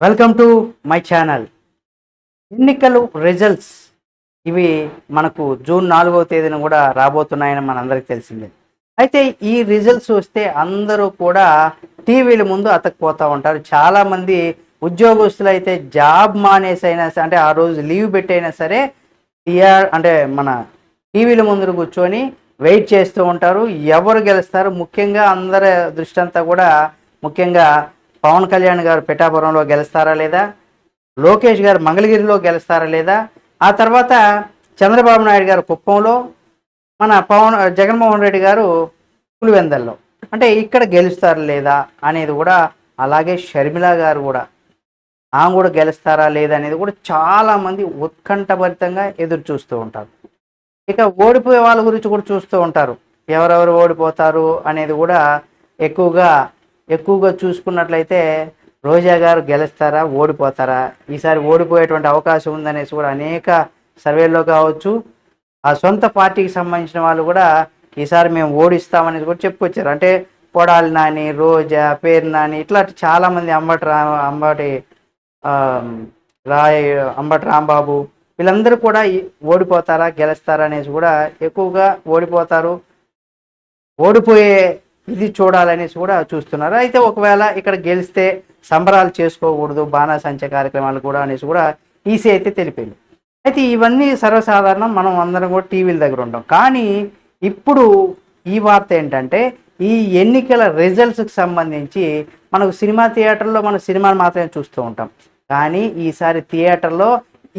Welcome to my channel. ఎన్నికలు results ఇవి మనకు జూన్ 4వ తేదీన కూడా రాబోతున్నాయని మనందరికీ తెలిసిందే. అయితే ఈ రిజల్ట్స్ వస్తే అందరూ కూడా టీవీల ముందు అతకపోతూ ఉంటారు. చాలామంది ఉద్యోగస్తులు అయితే జాబ్ మానేసైనా అంటే ఆ రోజు లీవ్ పెట్టైనా సరే అంటే మన టీవీల ముందు కూర్చొని వెయిట్ చేస్తూ ఉంటారు. ఎవరు గెలుస్తారు, ముఖ్యంగా అందరి దృష్టి అంతా కూడా ముఖ్యంగా పవన్ కళ్యాణ్ గారు పిఠాపురంలో గెలుస్తారా లేదా, లోకేష్ గారు మంగళగిరిలో గెలుస్తారా లేదా, ఆ తర్వాత చంద్రబాబు నాయుడు గారు కుప్పంలో, మన జగన్మోహన్ రెడ్డి గారు పులివెందల్లో, అంటే ఇక్కడ గెలుస్తారా లేదా అనేది కూడా, అలాగే షర్మిల గారు కూడా ఆమె కూడా గెలుస్తారా లేదా అనేది కూడా చాలామంది ఉత్కంఠభరితంగా ఎదురు చూస్తూ ఉంటారు. ఇక ఓడిపోయే వాళ్ళ గురించి కూడా చూస్తూ ఉంటారు. ఎవరెవరు ఓడిపోతారు అనేది కూడా ఎక్కువగా ఎక్కువగా చూసుకున్నట్లయితే రోజా గారు గెలుస్తారా, ఓడిపోతారా, ఈసారి ఓడిపోయేటువంటి అవకాశం ఉందనేసి కూడా అనేక సర్వేల్లో కావచ్చు, ఆ సొంత పార్టీకి సంబంధించిన వాళ్ళు కూడా ఈసారి మేము ఓడిస్తామనేసి కూడా చెప్పుకొచ్చారు. అంటే కొడాలి నాని, రోజా, పేరు నాని, ఇట్లాంటి చాలామంది రాయ్ అంబటి రాంబాబు, వీళ్ళందరూ కూడా ఓడిపోతారా గెలుస్తారా అనేసి కూడా ఎక్కువగా ఓడిపోతారు, ఓడిపోయే ఇది చూడాలనేసి కూడా చూస్తున్నారు. అయితే ఒకవేళ ఇక్కడ గెలిస్తే సంబరాలు చేసుకోకూడదు, బాణాసంచ కార్యక్రమాలు కూడా అనేసి కూడా ఈసీ అయితే తెలిపింది. అయితే ఇవన్నీ సర్వసాధారణం, మనం అందరం కూడా టీవీల దగ్గర ఉంటాం. కానీ ఇప్పుడు ఈ వార్త ఏంటంటే, ఈ ఎన్నికల రిజల్ట్స్కి సంబంధించి మనకు సినిమా థియేటర్లో మన సినిమాలు మాత్రమే చూస్తూ ఉంటాం. కానీ ఈసారి థియేటర్లో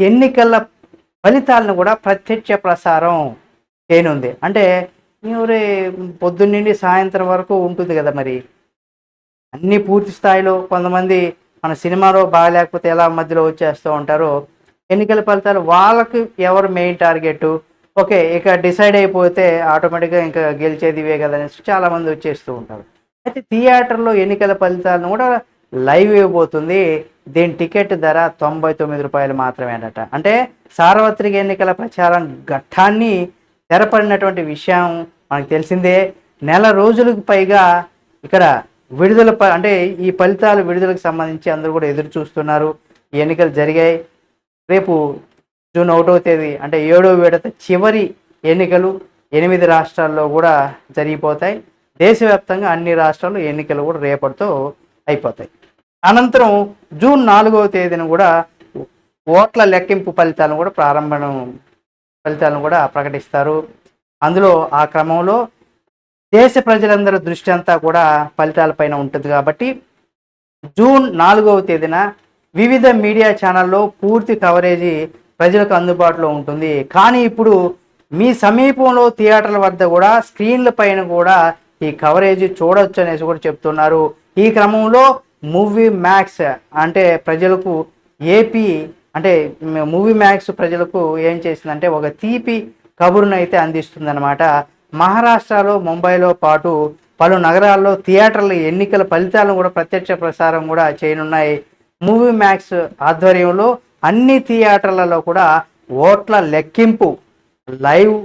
ఎన్నికల ఫలితాలను కూడా ప్రత్యక్ష ప్రసారం చేయనుంది. అంటే ఎవరే పొద్దున్నండి సాయంత్రం వరకు ఉంటుంది కదా, మరి అన్నీ పూర్తి స్థాయిలో. కొంతమంది మన సినిమాలో బాగాలేకపోతే ఎలా మధ్యలో వచ్చేస్తూ ఉంటారో, ఎన్నికల ఫలితాలు వాళ్ళకి ఎవరు మెయిన్ టార్గెట్, ఓకే ఇక డిసైడ్ అయిపోతే ఆటోమేటిక్గా ఇంకా గెలిచేది ఇవే కదా అనేసి చాలామంది వచ్చేస్తూ ఉంటారు. అయితే థియేటర్లో ఎన్నికల ఫలితాలను కూడా లైవ్ ఇవ్వబోతుంది. దీని టికెట్ ధర రూ. 99 మాత్రమేనట. అంటే సార్వత్రిక ఎన్నికల ప్రచారం ఘట్టాన్ని తెరపడినటువంటి విషయం మనకు తెలిసిందే. నెల రోజులకు పైగా ఇక్కడ విడుదల అంటే ఈ ఫలితాలు విడుదలకు సంబంధించి అందరూ కూడా ఎదురు చూస్తున్నారు. ఈ ఎన్నికలు జరిగాయి. రేపు జూన్ 1వ తేదీ అంటే 7వ విడత చివరి ఎన్నికలు 8 రాష్ట్రాల్లో కూడా జరిగిపోతాయి. దేశవ్యాప్తంగా అన్ని రాష్ట్రాల్లో ఎన్నికలు కూడా రేపటితో అయిపోతాయి. అనంతరం జూన్ 4వ తేదీన కూడా ఓట్ల లెక్కింపు ఫలితాలను కూడా ప్రకటిస్తారు. అందులో ఆ క్రమంలో దేశ ప్రజలందరి దృష్టి అంతా కూడా ఫలితాలపైన ఉంటుంది. కాబట్టి జూన్ 4వ తేదీన వివిధ మీడియా ఛానల్లో పూర్తి కవరేజీ ప్రజలకు అందుబాటులో ఉంటుంది. కానీ ఇప్పుడు మీ సమీపంలో థియేటర్ల వద్ద కూడా స్క్రీన్ల పైన కూడా ఈ కవరేజీ చూడొచ్చు అనేసి కూడా చెప్తున్నారు. ఈ క్రమంలో మూవీ మ్యాక్స్ అంటే ప్రజలకు ఏపీ అంటే మూవీ మ్యాక్స్ ప్రజలకు ఏం చేసిందంటే ఒక తీపి కబురును అయితే అందిస్తుందన్నమాట. మహారాష్ట్రలో ముంబైలో పాటు పలు నగరాల్లో థియేటర్ల ఎన్నికల ఫలితాలను కూడా ప్రత్యక్ష ప్రసారం కూడా చేయనున్నాయి. మూవీ మ్యాక్స్ ఆధ్వర్యంలో అన్ని థియేటర్లలో కూడా ఓట్ల లెక్కింపు లైవ్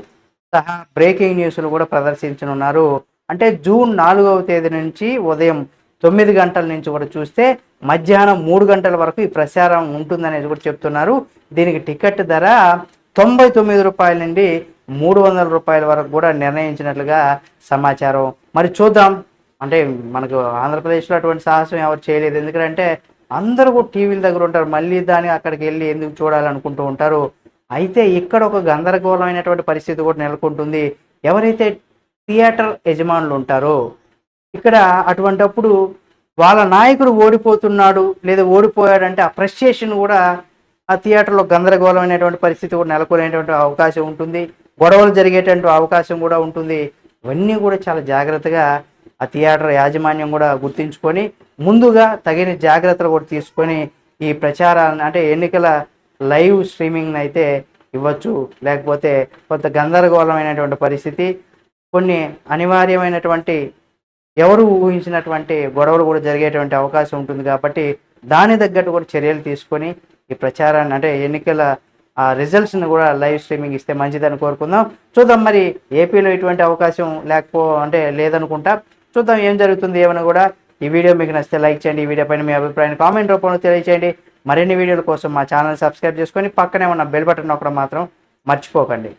సహా బ్రేకింగ్ న్యూస్లు కూడా ప్రదర్శించనున్నారు. అంటే జూన్ 4వ తేదీ నుంచి ఉదయం 9 గంటల నుంచి కూడా చూస్తే మధ్యాహ్నం 3 గంటల వరకు ఈ ప్రసారం ఉంటుందనేది కూడా చెప్తున్నారు. దీనికి టికెట్ ధర రూ. 99 నుండి రూ. 300 వరకు కూడా నిర్ణయించినట్లుగా సమాచారం. మరి చూద్దాం. అంటే మనకు ఆంధ్రప్రదేశ్లో అటువంటి సాహసం ఎవరు చేయలేదు. ఎందుకంటే అందరూ కూడా టీవీల దగ్గర ఉంటారు, మళ్ళీ దాన్ని అక్కడికి వెళ్ళి ఎందుకు చూడాలనుకుంటూ ఉంటారు. అయితే ఇక్కడ ఒక గందరగోళమైనటువంటి పరిస్థితి కూడా నెలకొంటుంది. ఎవరైతే థియేటర్ యజమానులు ఉంటారో ఇక్కడ అటువంటప్పుడు వాళ్ళ నాయకుడు ఓడిపోతున్నాడు లేదా ఓడిపోయాడంటే ఆ ఫ్రస్ట్రేషన్ కూడా ఆ థియేటర్లో గందరగోళమైనటువంటి పరిస్థితి కూడా నెలకొనేటువంటి అవకాశం ఉంటుంది. గొడవలు జరిగేటువంటి అవకాశం కూడా ఉంటుంది. ఇవన్నీ కూడా చాలా జాగ్రత్తగా ఆ థియేటర్ యాజమాన్యం కూడా గుర్తించుకొని ముందుగా తగిన జాగ్రత్తలు కూడా తీసుకొని ఈ ప్రచారాన్ని అంటే ఎన్నికల లైవ్ స్ట్రీమింగ్ అయితే ఇవ్వచ్చు. లేకపోతే కొంత గందరగోళమైనటువంటి పరిస్థితి, కొన్ని అనివార్యమైనటువంటి ఎవరు ఊహించినటువంటి గొడవలు కూడా జరిగేటువంటి అవకాశం ఉంటుంది. కాబట్టి దాని తగ్గట్టు కూడా చర్యలు తీసుకొని ఈ ప్రచారాన్ని అంటే ఎన్నికల రిజల్ట్స్ని కూడా లైవ్ స్ట్రీమింగ్ ఇస్తే మంచిదని కోరుకుందాం. చూద్దాం, మరి ఏపీలో ఇటువంటి అవకాశం అంటే లేదనుకుంటా. చూద్దాం ఏం జరుగుతుంది ఏమైనా కూడా. ఈ వీడియో మీకు నచ్చితే లైక్ చేయండి. ఈ వీడియో పైన మీ అభిప్రాయాన్ని కామెంట్ రూపంలో తెలియచేయండి. మరిన్ని వీడియోల కోసం మా ఛానల్ సబ్స్క్రైబ్ చేసుకొని పక్కనే ఉన్న బెల్ బటన్ నొక్కడం మాత్రం మర్చిపోకండి.